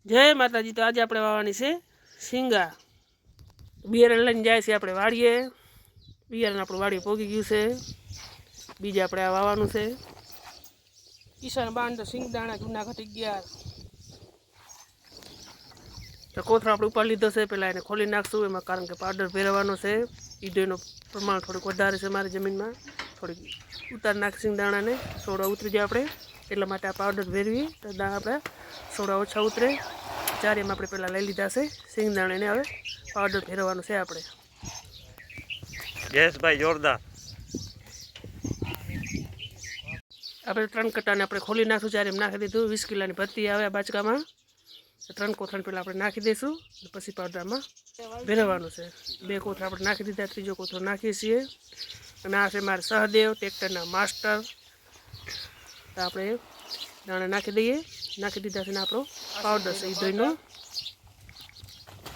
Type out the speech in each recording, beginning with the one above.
જય માતાજી। તો આજે આપણે વાવવાની છે શીંગા। બિયારણ લઈને જાય છે આપણે વાડીએ। બિયારણ આપણું વાડીએ પોગી ગયું છે। બીજે આપણે આ વાવવાનું છે। કિસાન બાંધ સિંગદાણા જૂનાગઢ 11। તો કોથળો આપણે ઉપર લીધો છે। પહેલાં એને ખોલી નાખશું એમાં, કારણ કે પાવડર ભેરવવાનો છે। ઈડોનું પ્રમાણ થોડુંક વધારે છે મારી જમીનમાં। થોડીક ઉતાર નાખ સિંગદાણાને, સોડા ઉતરી જાય આપણે એટલા માટે આ પાવડર ભેરવી તો આપણે સોડા ઓછા ઉતરે। ચારીમાં આપણે પહેલાં લઈ લીધા છે સિંગદાણાને, હવે પાવડર ફેરવવાનું છે આપણે। જયેશભાઈ જોરદાર। આપણે 3 કટાને આપણે ખોલી નાખશું। ચારીમાં નાખી દીધું। 20 કિલોની ભરતી આવે આ બાચકામાં। 3 કોથળા પહેલાં આપણે નાખી દઈશું, પછી પાવડરમાં ભેરવવાનું છે। 2 કોથળા આપણે નાખી દીધા, ત્રીજો કોથળો નાખીએ છીએ। અને આ છે મારે સહદેવ ટ્રેક્ટરના માસ્ટર। તો આપણે દાણા નાખી દઈએ। નાખી દીધા છે ને આપણો પાવડર છે ઈદોઈનો।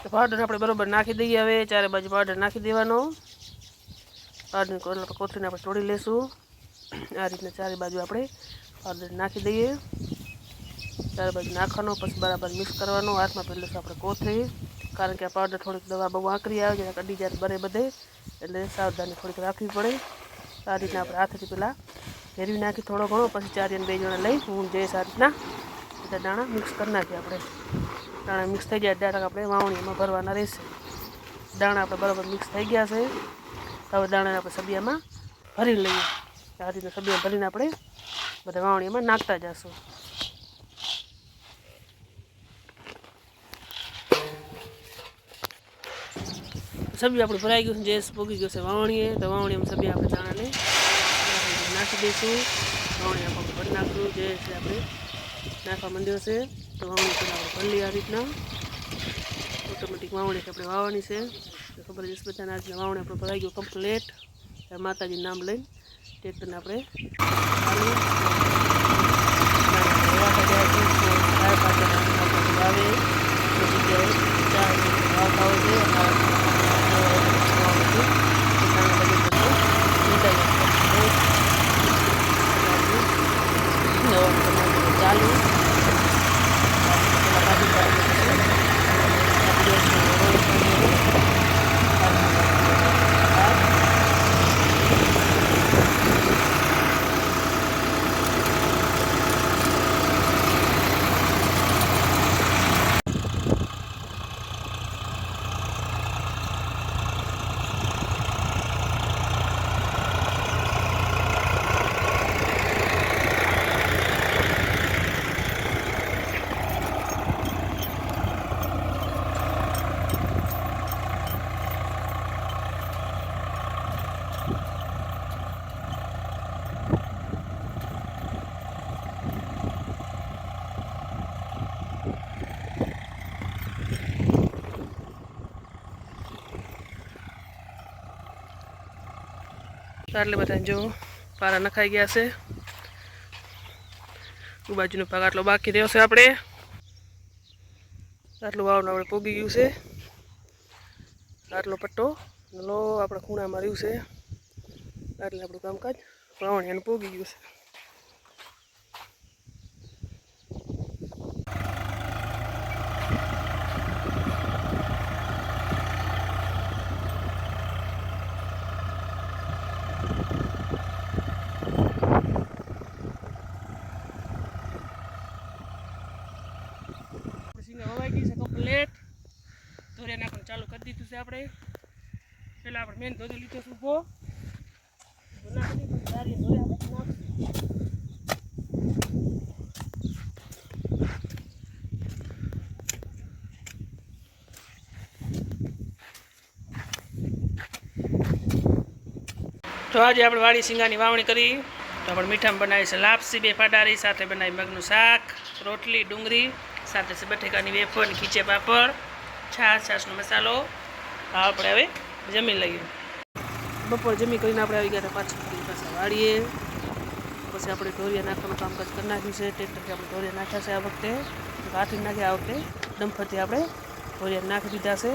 તો પાવડર આપણે બરાબર નાખી દઈએ। હવે ચારે બાજુ પાવડર નાખી દેવાનો। પાવડરની કોથળીને આપણે તોડી લઈશું। આ રીતના ચારે બાજુ આપણે પાવડર નાખી દઈએ। ચારે બાજુ નાખવાનો, પછી બરાબર મિક્સ કરવાનો। હાથમાં પહેલું છે આપણે કોથળી, કારણ કે આ પાવડર થોડીક દવા બહુ આકરી આવે છે, કડી જ્યારે બરે બધે, એટલે સાવધાની થોડીક રાખવી પડે। આ રીતના આપણે હાથથી પહેલાં ફેરવી નાખી થોડો ઘણો, પછી ચારીને 2 જણા લઈ હું જે આ રીતના બધા દાણા મિક્સ કરી નાખીએ આપણે। દાણા મિક્સ થઈ જાય ત્યારે આપણે વાવણીમાં ભરવાના રહેશે। દાણા આપણે બરાબર મિક્સ થઈ ગયા છે। હવે દાણાને આપણે સબિયામાં ભરી લઈએ। આ રીતના સબિયા ભરીને આપણે બધા વાવણીમાં નાખતા જઈશું। સબિયા આપણે ભરાઈ ગયું છે, જે પોગી ગયું છે વાવણીએ। તો વાવણીમાં સબિયા આપણે દાણાને નાખી દઈશું। વાવણી આપણે ભરી નાખશું, જે છે આપણે નાખવા માંડ્યો છે। તો વાવણી પહેલાં આપણે ભરી લઈએ। આ રીતના ઓટોમેટિક વાવણી આપણે વાવવાની છે। તો ખબર જશે બધાને આ રીતના વાવણી આપણે ભરાઈ ગયું કમ્પ્લેટ। માતાજીનું નામ લઈને ટ્રેક્ટરને આપણે આવે વાવતા હોય છે। ચાલુ એટલે બધા જો પારા નખાઈ ગયા છે। બાજુનો ભાગ આટલો બાકી રહ્યો છે। આપણે આટલું વાવનું આપણે પોગી ગયું છે। આટલો પટ્ટો લો આપણે ખૂણામાં રહ્યું છે, એટલે આપણું કામકાજ વાવણીયાનું પોગી ગયું છે। વવાઈ ગઈ છે કમ્પ્લેટ। ધોરિયા નાખવાનું ચાલુ કરી દીધું છે આપણે। પહેલાં આપણે મેન ધોરી લીધો છે ઊભો, નાખી દીધું સારી ધોરી આપણે નાખશું। તો આજે આપણે વાડી શીંગાની વાવણી કરી। તો આપણે મીઠામાં બનાવી છે લાપસી, 2 ફાડારી, સાથે બનાવી મગનું શાક, રોટલી, ડુંગળી, સાથે છે બટેકાની વેફર, ખીચે પાપડ, છાશનો મસાલો। આપણે હવે જમી લઈએ। બપોર જમી કરીને આપણે આવી ગયા પાછા વાળીએ। પછી આપણે ઢોરિયા નાખવાનું કામકાજ કરી નાખ્યું છે। ટ્રેક્ટરથી આપણે ઢોરિયા નાખ્યા છે આ વખતે, કાઠી નાખ્યા આ વખતે ડમ્ફરથી આપણે ઢોરિયા નાખી દીધા છે।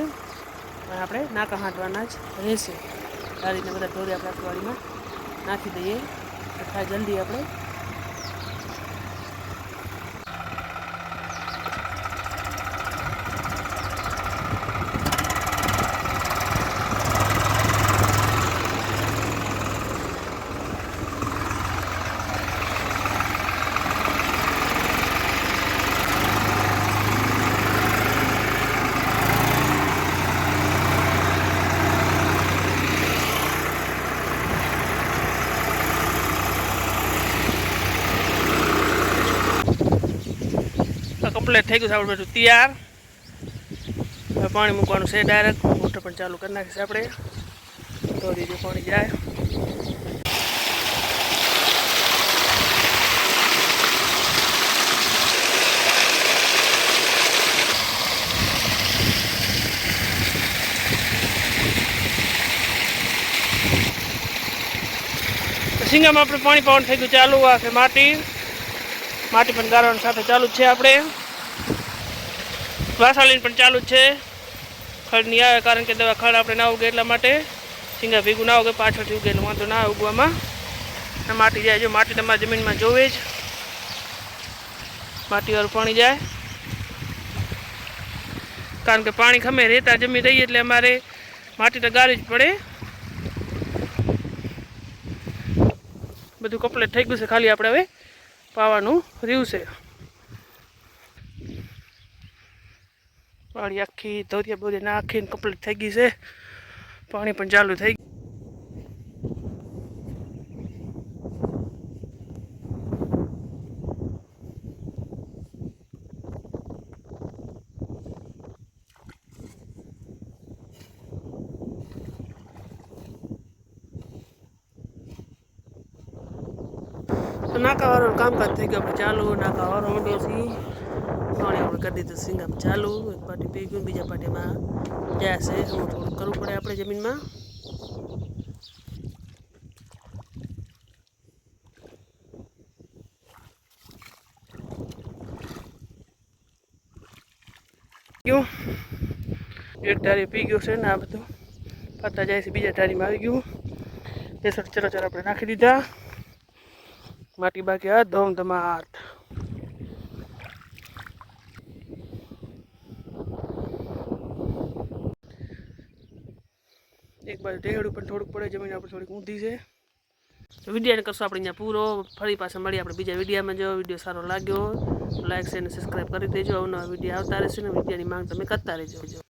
અને આપણે નાકા હાંટવાના જ રહેશે। આ રીતના બધા ઢોરિયા આપણે વાડીમાં નાખી દઈએ, થાય જલ્દી આપણે। 1 કમ્પ્લીટ થઈ ગયું છે આપણે બધું તૈયાર. હવે પાણી મૂકવાનું છે ડાયરેક્ટ. મોટર પણ ચાલુ કરી નાખીશું આપણે. તો દીધું પાણી જાય. સિંગામાં આપણે પાણી પાવાનું થઈ ગયું ચાલુ. આ છે માટી પણ ગાળવાની સાથે ચાલુ જ છે. આપણે વાસાળીને પણ ચાલુ જ છે. ખડ નહીં આવે કારણ કે દવા ખડ આપણે ના ઉગે એટલા માટે. સિંગા ભેગું ના ઉગે, પાછળથી ઉગે એટલે વાંધો ના ઉગવામાં. માટી જાય. જો માટી તમારી જમીનમાં જોવે જ માટીવાળું પાણી જાય. કારણ કે પાણી ખમે રેતા જમી રહીએ એટલે અમારે માટી તો ગાળવી જ પડે. બધું કમ્પ્લીટ થઈ ગયું છે. ખાલી આપણે હવે પાવાનું રહ્યું છે. પાણી આખી ધોરિયા બોરિયા નાખીને કમ્પ્લીટ થઈ ગઈ છે. પાણી પણ ચાલુ થઈ ગયું. નાકાવાળું કામકાજ થઈ ગયું આપણે ચાલુ. નાકાવાળો ઊંડો છે. પાણી આપણે કરી દીધું સિંગામાં ચાલુ. એક પાટી પી ગયું, બીજા પાટીમાં જાય છે. થોડુંક કરવું પડે આપણે જમીનમાં. એક ધારી પી ગયું છે ને આ બધું પાતા જાય છે. બીજા ધારીમાં આવી ગયું. બેસર ચરાચર આપણે નાખી દીધા. માટી બાકી આ ધમધમાટ. એક બાજુ ઢેહડું પણ થોડુંક પડે. જમીન આપણે થોડીક ઊંધી છે. તો વિડીયોને કરશો આપણે અહીંયા પૂરો. ફરી પાછા મળીએ આપણે બીજા વિડીયોમાં. જો વિડીયો સારો લાગ્યો લાઈક શેર અને સબસ્ક્રાઈબ કરી દેજો. અવનવા વિડીયો આવતા રહેશે ને વિડીયોની માંગ તમે કરતા રહેજો.